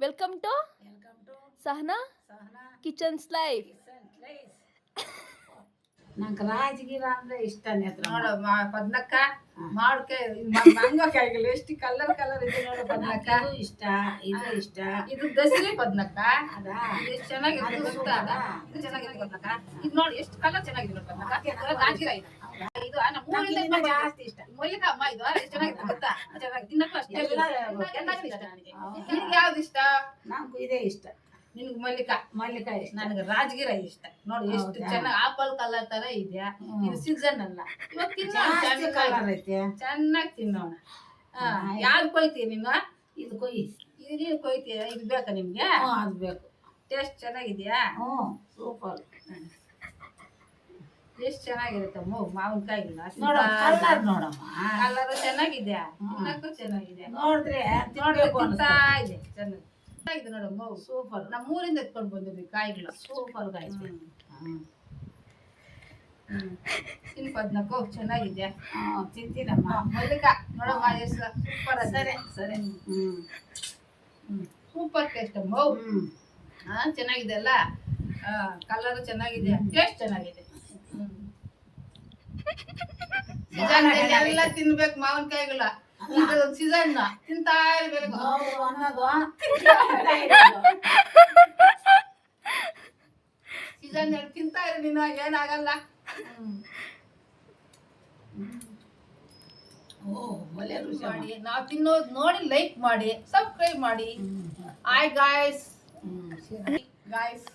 Welcome to Sahana kitchens life. ನಂಗೆ ರಾಜಗಿರ ಅಂದ್ರೆ ಇಷ್ಟ. ನೋಡು ಪದ್ಮಕ್ಕ ಮಾಡ್ಕೆ ಮಂಗಕಾಯಿಗಳು ಎಷ್ಟು ಕಲರ್ ಕಲರ್ ಇದೆ ನೋಡು ಪದ್ಮಕ್ಕ. ಇಷ್ಟ, ಇದು ಇಷ್ಟ. ಇದು ದಸರಿ ಪದ್ಮಕ್ಕ. ಅದಾ ಎಷ್ಟು ಚೆನ್ನಾಗಿದೆ ಗೊತ್ತಾ? ಇದು ಚೆನ್ನಾಗಿದೆ ಪದ್ಮಕ್ಕ. ಇದು ನೋಡಿ ಎಷ್ಟು ಕಲರ್ ಚೆನ್ನಾಗಿದೆ ನೋಡಿ ಪದ್ಮಕ್ಕ. ರಾಜಗಿರ ಇದು ಇದು ನಮ್ಮ ಊರಿಂದ ಜಾಸ್ತಿ ಇಷ್ಟ. ಮೊಯ್ಲಿಕ ಅಮ್ಮ ಇದು ಎಷ್ಟು ಚೆನ್ನಾಗಿದೆ ಗೊತ್ತಾ? ಚೆನ್ನಾಗಿ ತಿನ್ನಕ್ಕೂ ಅಷ್ಟೇ ಎಲ್ಲರೂ ಇಷ್ಟ ನನಗೆ. ನಿನ್ಗೆ ಯಾವ್ದು ಇಷ್ಟ? ನಂಗೂ ಇದೇ ಇಷ್ಟ. ನಿನ್ಗೆ ಮಲ್ಲಿಕ ಇಷ್ಟ. ನನಗೆ ರಾಜಗಿರ ಇಷ್ಟ. ನೋಡಿ ಎಷ್ಟು ಚೆನ್ನಾಗಿ ಆಪಲ್ ಕಲರ್ ತರ ಇದೆಯಾ. ಇದು ಸೀಸನ್ ಅಲ್ಲ, ಇವಾಗ ಚೆನ್ನಾಗಿ ತಿನ್ನೋಣ. ಯಾವ್ದು ಕೊಯ್ತೀಯ ನೀನು? ಇದು ಕೊಯ್ಯಿ. ಇದು ನೀನು ಕೊಯ್ತೀಯ? ಇದು ಬೇಕಾ ನಿಮ್ಗೆ? ಅದು ಬೇಕು. ಟೇಸ್ಟ್ ಚೆನ್ನಾಗಿದ್ಯಾ? ಸೂಪರ್. ಎಷ್ಟು ಚೆನ್ನಾಗಿರುತ್ತೆ ಮಾವಿನಕಾಯಿ ಕಲರ್ ನೋಡಮ್ಮ. ಕಲರ್ ಚೆನ್ನಾಗಿದ್ಯಾ? ತಿನ್ನಕ್ಕೂ ಚೆನ್ನಾಗಿದೆ. ನೋಡಿದ್ರೆ ತಿಂತಾ ಇದೆ ಚೆನ್ನಾಗಿದೆ ನೋಡಮ್ಮ. ಸೂಪರ್. ನಮ್ಮ ಊರಿಂದ ಎತ್ಕೊಂಡು ಬಂದಿದ್ವಿ ಕಾಯಿಗಳು. ಸೂಪರ್ ಕಾಯಿ. ತಿನ್ ಪದ್ಮಕ್ಕೂ ಚೆನ್ನಾಗಿದ್ಯಾ? ತಿಂತೀನಮ್ಮ. ಮಲ್ಲಿಕ ನೋಡಮ್ಮ ಎಷ್ಟು ಸೂಪರ್. ಸರಿ ಸರಿ. ಸೂಪರ್ ಟೇಸ್ಟ್ ಅಮ್ಮ. ಚೆನ್ನಾಗಿದೆ ಅಲ್ಲ? ಕಲರ್ ಚೆನ್ನಾಗಿದೆ, ಟೇಸ್ಟ್ ಚೆನ್ನಾಗಿದೆ. ಸೀಸನ್ ಎಲ್ಲ ತಿನ್ಬೇಕು ಮಾವಿನಕಾಯಿಗಳ. ಇದು ಸೀಸನ್ ತಿಂತಾ ಇರ್ಬೇಕು ಅನ್ನೋದು. ಸೀಸನ್ ತಿಂತಾ ಇರು ನೀನು, ಏನಾಗಲ್ಲ. ಮಾಡಿ ನಾವು ತಿನ್ನೋದು ನೋಡಿ ಲೈಕ್ ಮಾಡಿ, ಸಬ್ಸ್ಕ್ರೈಬ್ ಮಾಡಿ. Hi guys. ಗಾಯ್ಸ್.